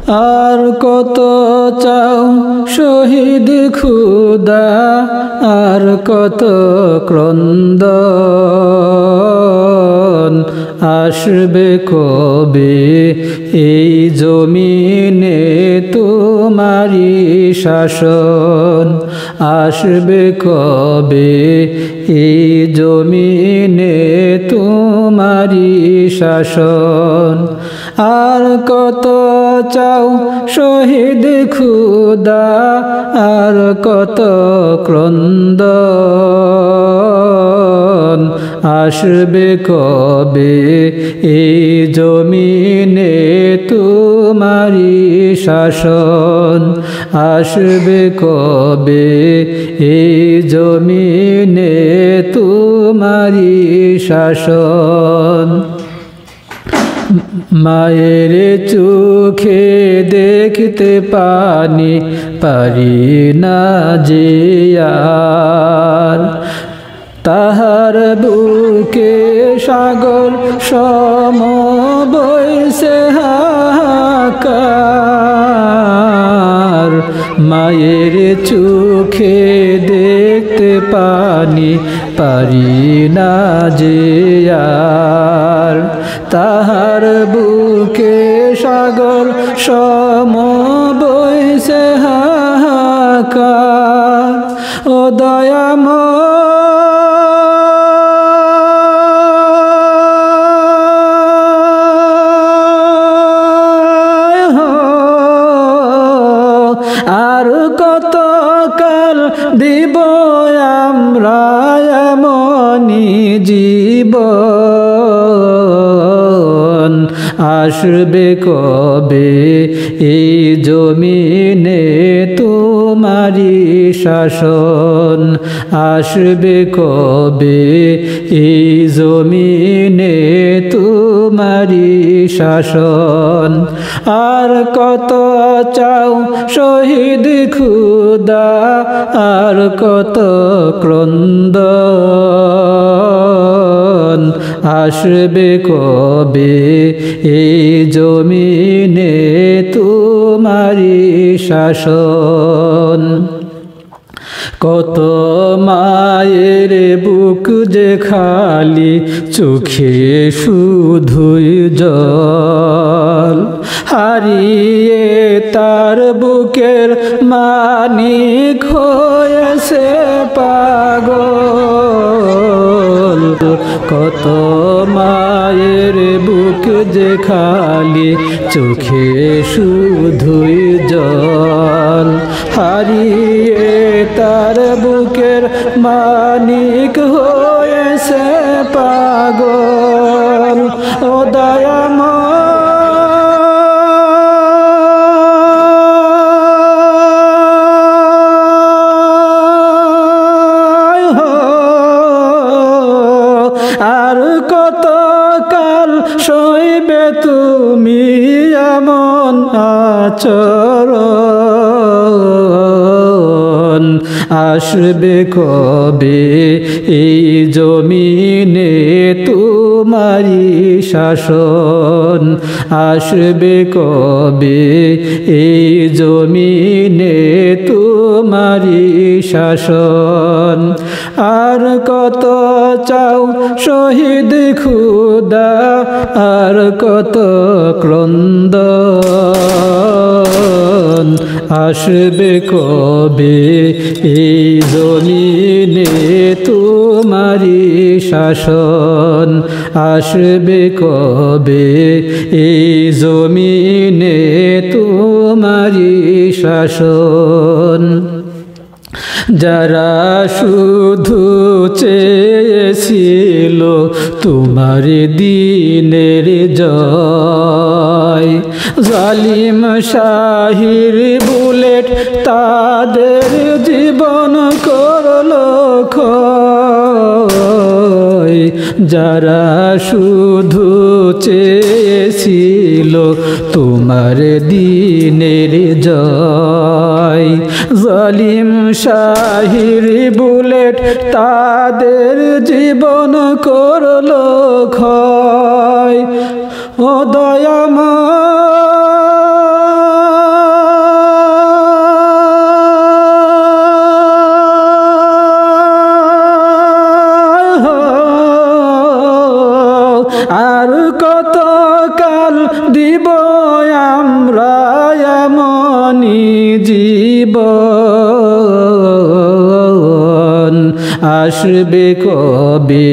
আর কত চাও শহীদ খুদা, আর কত ক্রন্দন। আসবে কবে এই জমিনে তোমারি শাসন, আসবে কবে এই জমিনে তোমারি শাসন। আর কত চাও শহীদ খুদা, আর কত ক্রন্দন। আসবে কবে এই জমিনে তোমারি শাসন, আসবে কবে এই জমিনে তোমারি শাসন। মায়ের চোখে দেখতে পানি পারি না যে আর, তাহার বুকে সাগর সম বইছে হাহাকার। মায়ের চোখে দেখতে পানি পারি না যে আর, তাহার বুকে সাগর সম বইছে হাহাকার। ও দয়াময় আর কত কাল দিব আমরা এমনি জীবন। আসবে কবে এই জমিনে তোমারি শাসন, আসবে কবে এই জমিনে তোমারি শাসন। আর কত চাও শহীদ খুদা, আর কত ক্রন্দন। আসবে কবে এই জমিনে তোমারি শাসন। কত মায়ের বুক যে খালি, চোখে শুধুই জল। হারিয়ে তার বুকের মানিক হয়েছে পাগল। কত মায়ের বুক যে খালি, চোখে শুধুই জল। হারিয়ে তার বুকের মানিক হয়েছে পাগল। ও দয়াময় আর কত কাল সইবে তুমি এমন আচরণ। আসবে কবে এই জমিনে তোমারি শাসন, আসবে কবে এই জমিনে তোমারি শাসন। আর কত চাও শহীদ খুদা, আর কত ক্রন্দন। আসবে কবে এই জমিনে তোমারি শাসন, আসবে কবে এই জমিনে তোমারি শাসন। যারা শুধু চেয়েছিল তোমার দিনের জয়, জালিম শাহির বুলেট তাদের জীবন করলো ক্ষয়। যারা শুধু চেয়েছিল তোমার দিনের জয়, জালিম শাহির বুলেট তাদের জীবন করলো ক্ষয়। ও দয়াময় কত কাল দিব আমরা এমনি জীবন আসবে কবে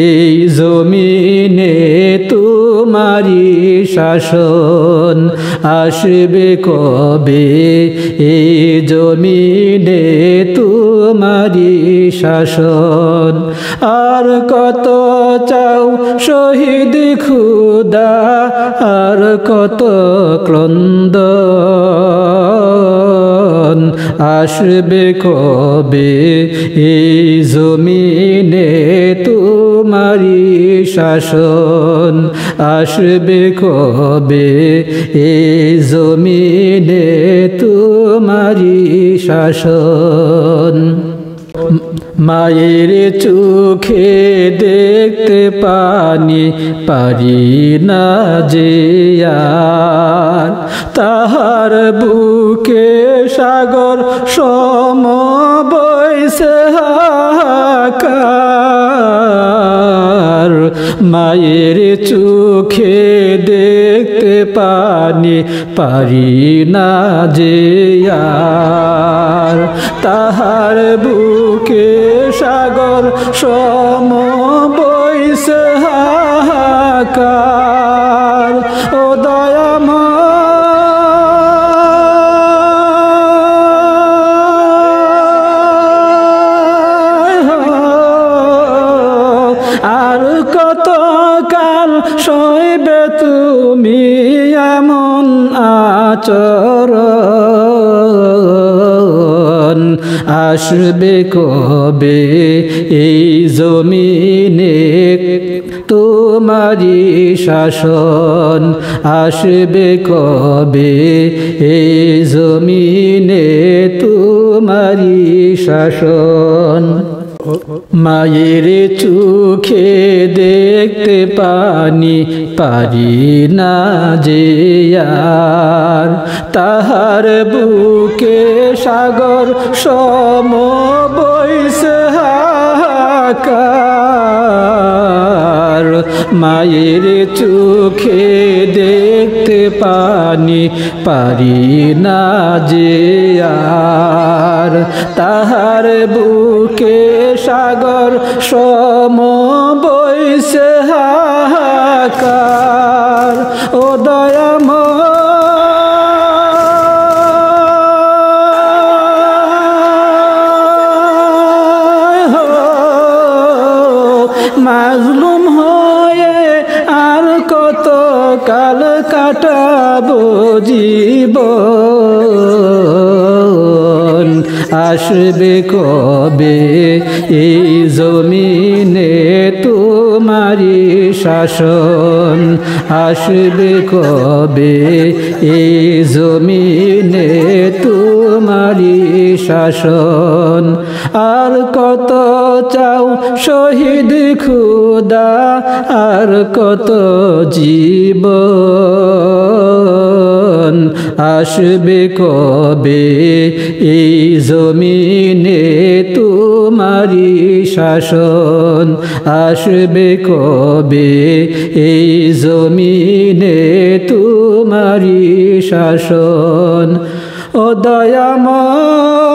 এই জমিনে তোমারি শাসন আসবে কবে এই জমিনে তোমারি শাসন আর কত চাও শহীদ খুদা আর কত ক্রন্দন আসবে কবে এই জমিনে তোমারি শাসন আসবে কবে এই জমিনে তোমারি শাসন মায়ের চোখে দেখতে পানি পারি না যে আর তাহার বুকে সাগর সম বইছে হাহাকার মায়ের চোখে দেখতে পানি পারি না যে আর তাহার বুকে সাগর সম বইছে হাহাকার ও দয়াময় আর কত কাল সইবে তুমি এমন আচরণ আসবে কবে এই জমিনে তোমারি শাসন আসবে কবে এই জমিনে তোমারি শাসন মায়ের চোখে দেখতে পানি পারি না যে আর তাহার বুকে সাগর সম বইছে হাহাকার মায়ের চোখে দেখতে পানি পারি না যে আর তাহার বুকে সাগর সম বইছে হাহাকার ও দয়াময় মাজলুম হয়ে আর কত কাল কাটাবো জীবন আসবে কবে এই জমিনে তোমারি শাসন আসবে কবে এই জমিনে তোমারি শাসন আর কত চাও শহীদ খুদা আর কত জীবন আসবে কবে এই জমিনে তোমারি শাসন আসবে কবে এই জমিনে তোমারি শাসন ও দয়াময়